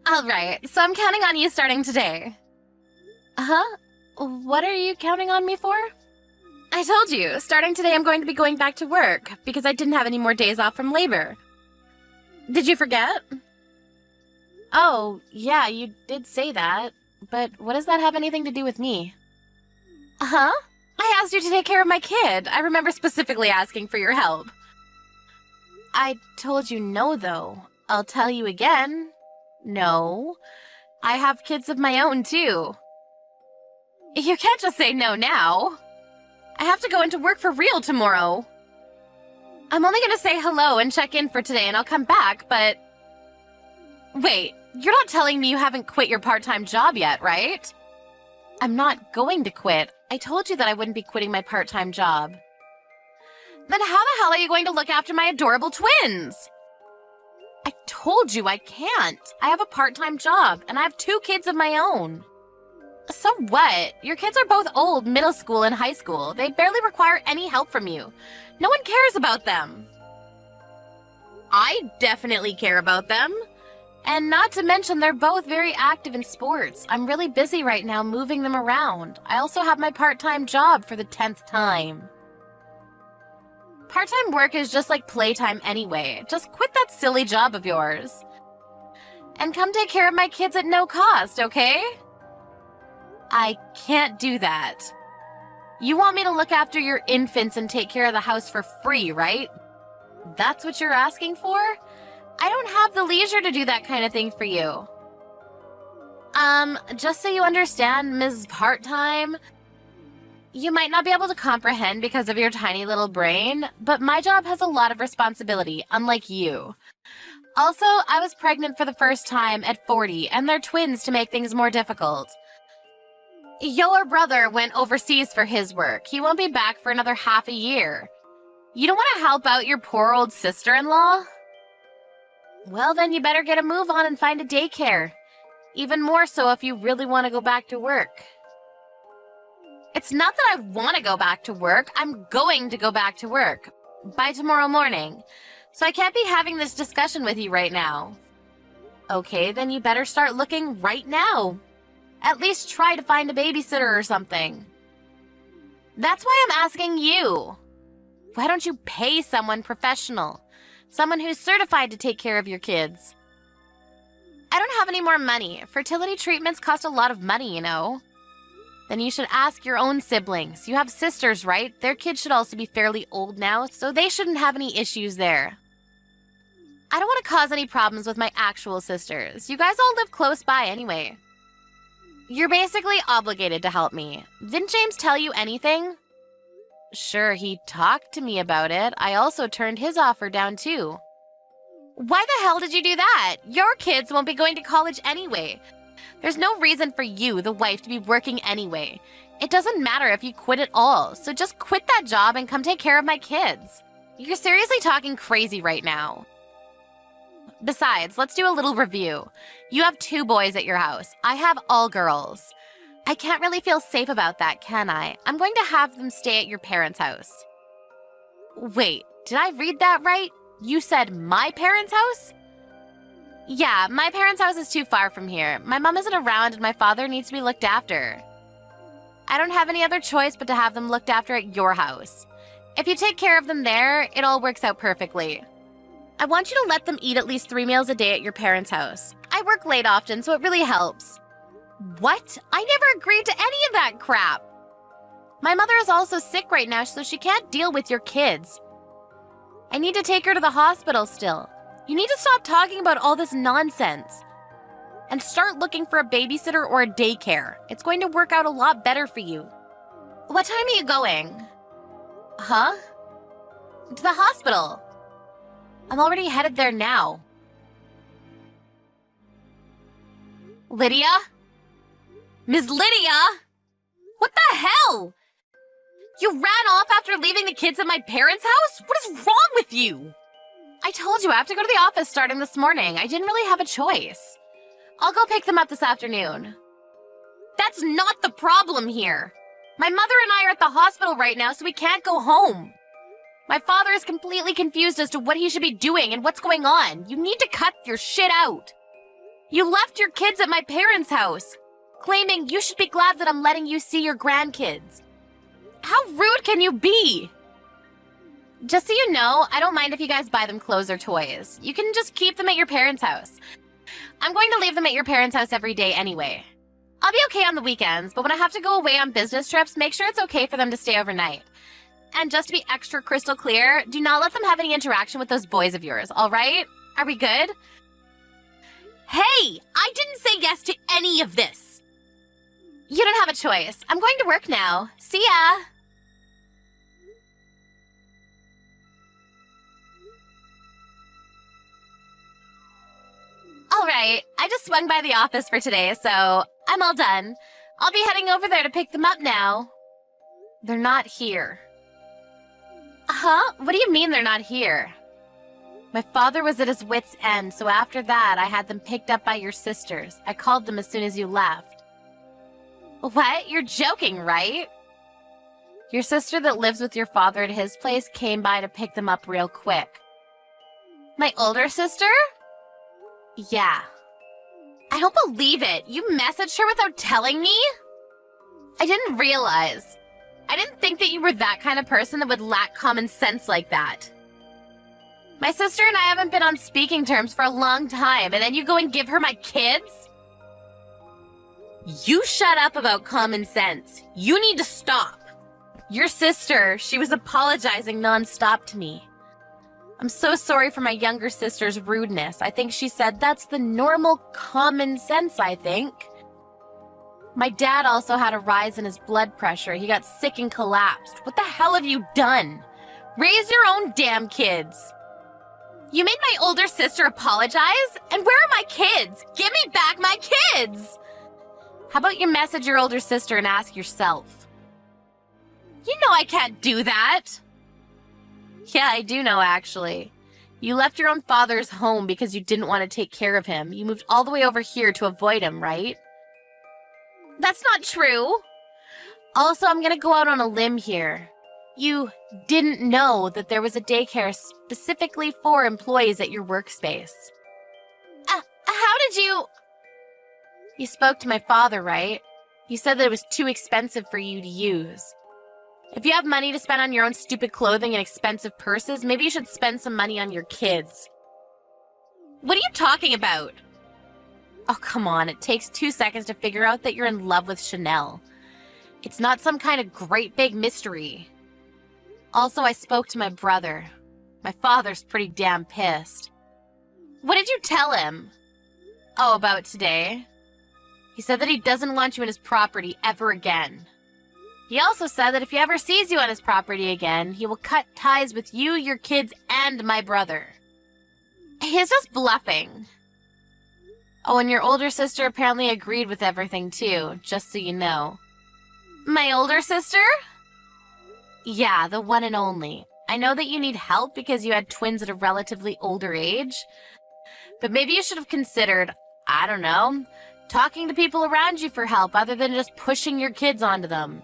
Alright, so I'm counting on you starting today. Huh? What are you counting on me for? I told you, starting today I'm going to be going back to work, because I didn't have any more days off from labor. Did you forget? Oh, yeah, you did say that, but what does that have anything to do with me? Huh? I asked you to take care of my kid. I remember specifically asking for your help. I told you no, though. I'll tell you again. No. I have kids of my own, too. You can't just say no now. I have to go into work for real tomorrow. I'm only gonna say hello and check in for today and I'll come back, but... Wait, you're not telling me you haven't quit your part-time job yet, right? I'm not going to quit. I told you that I wouldn't be quitting my part-time job. Then how the hell are you going to look after my adorable twins? I told you I can't. I have a part-time job, and I have 2 kids of my own. So what? Your kids are both old, middle school and high school. They barely require any help from you. No one cares about them. I definitely care about them. And not to mention, they're both very active in sports. I'm really busy right now moving them around. I also have my part-time job for the 10th time. Part-time work is just like playtime anyway. Just quit that silly job of yours. And come take care of my kids at no cost, okay? I can't do that. You want me to look after your infants and take care of the house for free, right? That's what you're asking for? I don't have the leisure to do that kind of thing for you. Just so you understand, Ms. Part-Time, you might not be able to comprehend because of your tiny little brain, but my job has a lot of responsibility, unlike you. Also, I was pregnant for the first time at 40, and they're twins to make things more difficult. Your brother went overseas for his work. He won't be back for another half a year. You don't want to help out your poor old sister-in-law? Well, then you better get a move on and find a daycare. Even more so if you really want to go back to work. It's not that I want to go back to work. I'm going to go back to work by tomorrow morning. So I can't be having this discussion with you right now. Okay, then you better start looking right now. At least try to find a babysitter or something. That's why I'm asking you. Why don't you pay someone professional? Someone who's certified to take care of your kids. I don't have any more money. Fertility treatments cost a lot of money, you know. Then you should ask your own siblings. You have sisters, right? Their kids should also be fairly old now, so they shouldn't have any issues there. I don't want to cause any problems with my actual sisters. You guys all live close by anyway. You're basically obligated to help me. Didn't James tell you anything? Sure, he talked to me about it. I also turned his offer down too. Why the hell did you do that? Your kids won't be going to college anyway. There's no reason for you, the wife, to be working anyway. It doesn't matter if you quit at all, so just quit that job and come take care of my kids. You're seriously talking crazy right now. Besides, let's do a little review. You have 2 boys at your house. I have all girls. I can't really feel safe about that, can I? I'm going to have them stay at your parents' house. Wait, did I read that right? You said my parents' house? Yeah, my parents' house is too far from here. My mom isn't around and my father needs to be looked after. I don't have any other choice but to have them looked after at your house. If you take care of them there, it all works out perfectly. I want you to let them eat at least 3 meals a day at your parents' house. I work late often, so it really helps. What? I never agreed to any of that crap. My mother is also sick right now, so she can't deal with your kids. I need to take her to the hospital still. You need to stop talking about all this nonsense. And start looking for a babysitter or a daycare. It's going to work out a lot better for you. What time are you going? Huh? To the hospital. I'm already headed there now. Lydia? Ms. Lydia? What the hell? You ran off after leaving the kids at my parents' house? What is wrong with you? I told you I have to go to the office starting this morning. I didn't really have a choice. I'll go pick them up this afternoon. That's not the problem here. My mother and I are at the hospital right now, so we can't go home. My father is completely confused as to what he should be doing and what's going on. You need to cut your shit out. You left your kids at my parents' house, claiming you should be glad that I'm letting you see your grandkids. How rude can you be? Just so you know, I don't mind if you guys buy them clothes or toys. You can just keep them at your parents' house. I'm going to leave them at your parents' house every day anyway. I'll be okay on the weekends, but when I have to go away on business trips, make sure it's okay for them to stay overnight. And just to be extra crystal clear, do not let them have any interaction with those boys of yours, all right? Are we good? Hey, I didn't say yes to any of this. You don't have a choice. I'm going to work now. See ya. All right, I just swung by the office for today, so I'm all done. I'll be heading over there to pick them up now. They're not here. Huh? What do you mean they're not here? My father was at his wit's end, so after that, I had them picked up by your sisters. I called them as soon as you left. What? You're joking, right? Your sister that lives with your father at his place came by to pick them up real quick. My older sister? Yeah. I don't believe it. You messaged her without telling me? I didn't realize. I didn't think that you were that kind of person that would lack common sense like that. My sister and I haven't been on speaking terms for a long time, and then you go and give her my kids? You shut up about common sense. You need to stop. Your sister, she was apologizing nonstop to me. I'm so sorry for my younger sister's rudeness. I think she said that's the normal common sense, I think. My dad also had a rise in his blood pressure. He got sick and collapsed. What the hell have you done? Raise your own damn kids. You made my older sister apologize? And where are my kids? Give me back my kids! How about you message your older sister and ask yourself? You know I can't do that. Yeah, I do know, actually. You left your own father's home because you didn't want to take care of him. You moved all the way over here to avoid him, right? That's not true. Also, I'm gonna go out on a limb here. You didn't know that there was a daycare specifically for employees at your workspace. How did you... You spoke to my father, right? You said that it was too expensive for you to use. If you have money to spend on your own stupid clothing and expensive purses, maybe you should spend some money on your kids. What are you talking about? Oh, come on. It takes 2 seconds to figure out that you're in love with Chanel. It's not some kind of great big mystery. Also, I spoke to my brother. My father's pretty damn pissed. What did you tell him? Oh, about today? He said that he doesn't want you in his property ever again. He also said that if he ever sees you on his property again, he will cut ties with you, your kids, and my brother. He's just bluffing. Oh, and your older sister apparently agreed with everything too, just so you know. My older sister? Yeah, the one and only. I know that you need help because you had twins at a relatively older age, but maybe you should have considered, I don't know, talking to people around you for help other than just pushing your kids onto them.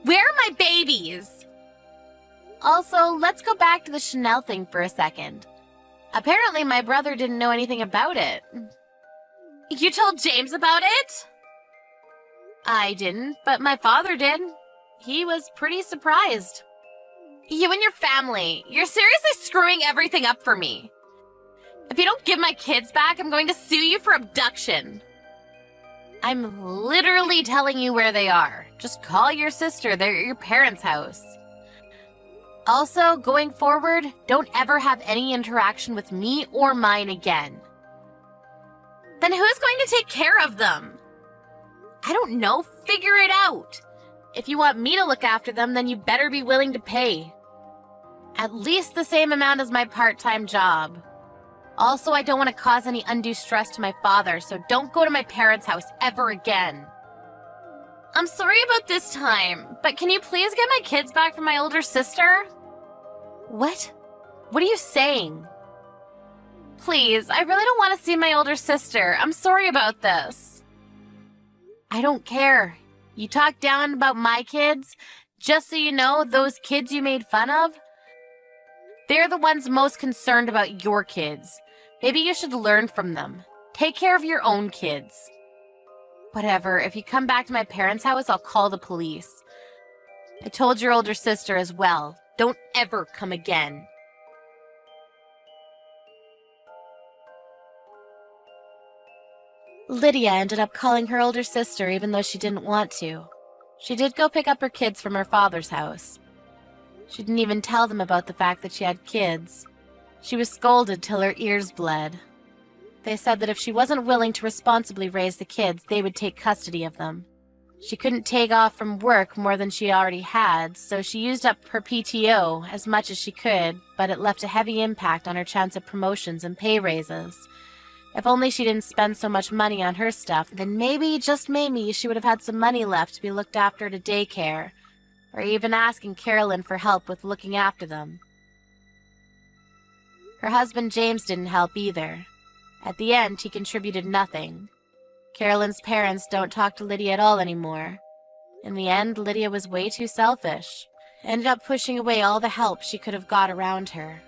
Where are my babies? Also, let's go back to the Chanel thing for a second. Apparently, my brother didn't know anything about it. You told James about it? I didn't, but my father did. He was pretty surprised. You and your family, you're seriously screwing everything up for me. If you don't give my kids back, I'm going to sue you for abduction. I'm literally telling you where they are. Just call your sister. They're at your parents' house. Also, going forward, don't ever have any interaction with me or mine again. Then who's going to take care of them? I don't know. Figure it out. If you want me to look after them, then you better be willing to pay. At least the same amount as my part-time job. Also, I don't want to cause any undue stress to my father, so don't go to my parents' house ever again. I'm sorry about this time, but can you please get my kids back from my older sister? What? What are you saying? Please, I really don't want to see my older sister. I'm sorry about this. I don't care. You talk down about my kids. Just so you know, those kids you made fun of, they're the ones most concerned about your kids. Maybe you should learn from them. Take care of your own kids. Whatever, if you come back to my parents' house, I'll call the police. I told your older sister as well. Don't ever come again. Lydia ended up calling her older sister even though she didn't want to. She did go pick up her kids from her father's house. She didn't even tell them about the fact that she had kids. She was scolded till her ears bled. They said that if she wasn't willing to responsibly raise the kids, they would take custody of them. She couldn't take off from work more than she already had, so she used up her PTO as much as she could, but it left a heavy impact on her chance of promotions and pay raises. If only she didn't spend so much money on her stuff, then maybe, just maybe, she would have had some money left to be looked after at a daycare, or even asking Carolyn for help with looking after them. Her husband James didn't help either. At the end, he contributed nothing. Carolyn's parents don't talk to Lydia at all anymore. In the end, Lydia was way too selfish. Ended up pushing away all the help she could have got around her.